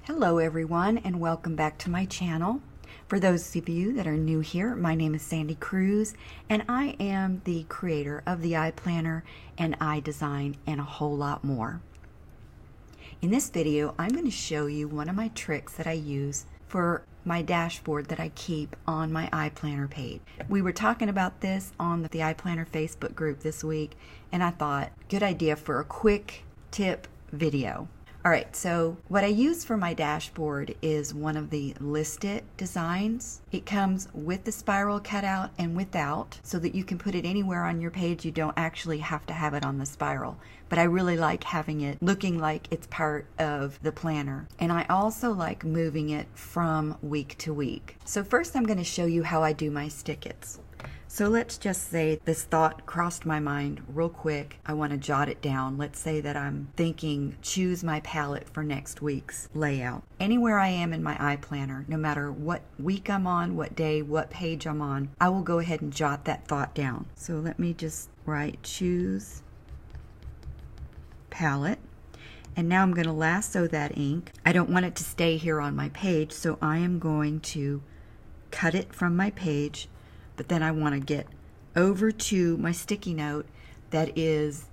Hello everyone, and welcome back to my channel. For those of you that are new here, my name is Sandy Cruz and I am the creator of the iPlanner and iDesign and a whole lot more. In this video, I'm going to show you one of my tricks that I use for my dashboard that I keep on my iPlanner page. We were talking about this on the iPlanner Facebook group this week, and I thought, good idea for a quick tip video. Alright, so what I use for my dashboard is one of the List It designs. It comes with the spiral cutout and without, so that you can put it anywhere on your page. You don't actually have to have it on the spiral. But I really like having it looking like it's part of the planner. And I also like moving it from week to week. So first I'm going to show you how I do my stickets. So let's just say this thought crossed my mind real quick. I want to jot it down. Let's say that I'm thinking choose my palette for next week's layout. Anywhere I am in my iPlanner, no matter what week I'm on, what day, what page I'm on, I will go ahead and jot that thought down. So let me just write choose palette. And now I'm going to lasso that ink. I don't want it to stay here on my page, so I am going to cut it from my page. But then I want to get over to my sticky note that is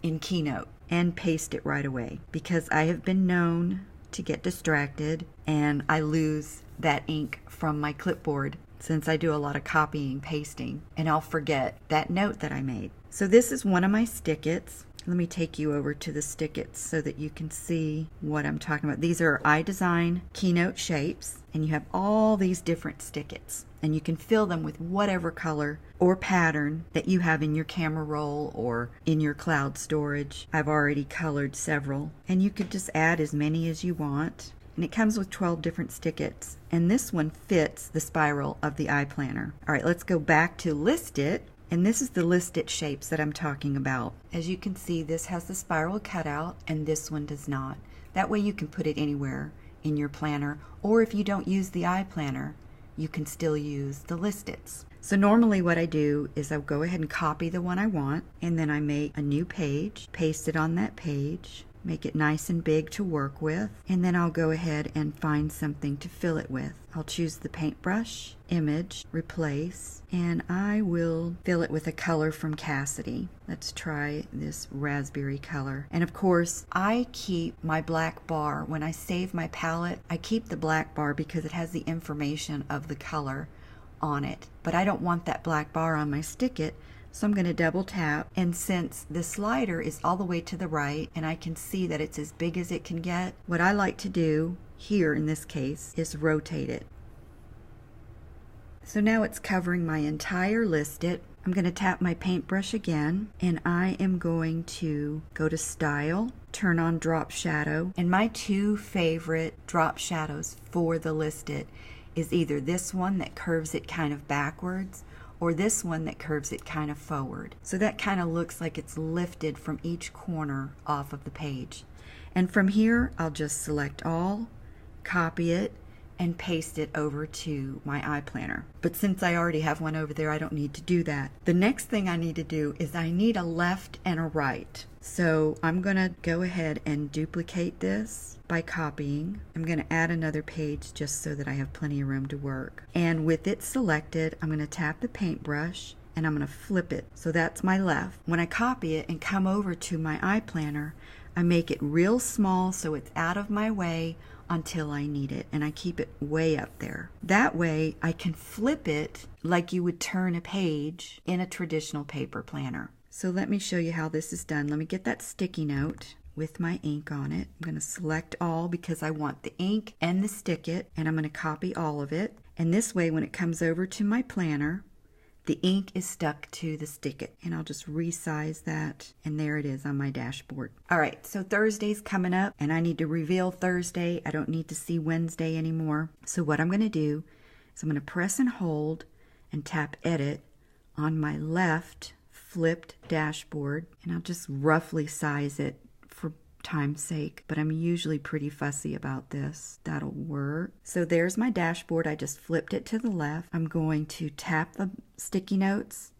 in Keynote and paste it right away, because I have been known to get distracted and I lose that ink from my clipboard since I do a lot of copying, pasting, and I'll forget that note that I made. So this is one of my stickets. Let me take you over to the stickets so that you can see what I'm talking about. These are iDesign Keynote shapes, and you have all these different stickets, and you can fill them with whatever color or pattern that you have in your camera roll or in your cloud storage. I've already colored several, and you could just add as many as you want. And it comes with 12 different stickets, and this one fits the spiral of the iPlanner. All right, let's go back to List It. And this is the List It shapes that I'm talking about. As you can see, this has the spiral cutout and this one does not. That way you can put it anywhere in your planner, or if you don't use the iPlanner, you can still use the List Its. So normally what I do is I'll go ahead and copy the one I want, and then I make a new page, paste it on that page, make it nice and big to work with, and then I'll go ahead and find something to fill it with. I'll choose the paintbrush, image, replace, and I will fill it with a color from Cassidy. Let's try this raspberry color. And of course, I keep my black bar. When I save my palette, I keep the black bar because it has the information of the color on it. But I don't want that black bar on my Stik-It, so I'm going to double tap, and since the slider is all the way to the right and I can see that it's as big as it can get, what I like to do here in this case is rotate it. So now it's covering my entire List It. I'm going to tap my paintbrush again, and I am going to go to Style, turn on Drop Shadow, and my two favorite drop shadows for the List It is either this one that curves it kind of backwards, or this one that curves it kind of forward. So that kind of looks like it's lifted from each corner off of the page. And from here, I'll just select all, copy it, and paste it over to my iPlanner. But since I already have one over there, I don't need to do that. The next thing I need to do is I need a left and a right. So I'm going to go ahead and duplicate this by copying. I'm going to add another page just so that I have plenty of room to work. And with it selected, I'm going to tap the paintbrush and I'm going to flip it. So that's my left. When I copy it and come over to my iPlanner, I make it real small so it's out of my way until I need it, and I keep it way up there. That way I can flip it like you would turn a page in a traditional paper planner. So let me show you how this is done. Let me get that sticky note with my ink on it. I'm going to select all because I want the ink and the Stik-It, and I'm going to copy all of it. And this way when it comes over to my planner, the ink is stuck to the Stik-It, and I'll just resize that, and there it is on my dashboard. All right, so Thursday's coming up, and I need to reveal Thursday. I don't need to see Wednesday anymore. So what I'm going to do is I'm going to press and hold and tap Edit on my left flipped dashboard, and I'll just roughly size it for time's sake, but I'm usually pretty fussy about this. That'll work. So there's my dashboard. I just flipped it to the left. I'm going to tap the sticky notes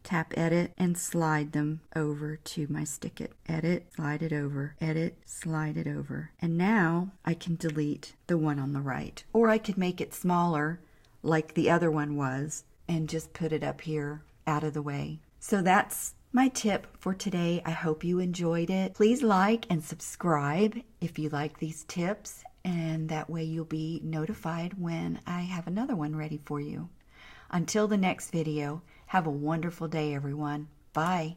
tap edit, and slide them over to my Stik It. Edit, slide it over, edit, slide it over. And now I can delete the one on the right. Or I could make it smaller like the other one was and just put it up here out of the way. So that's my tip for today. I hope you enjoyed it. Please like and subscribe if you like these tips, and that way you'll be notified when I have another one ready for you. Until the next video, have a wonderful day, everyone. Bye.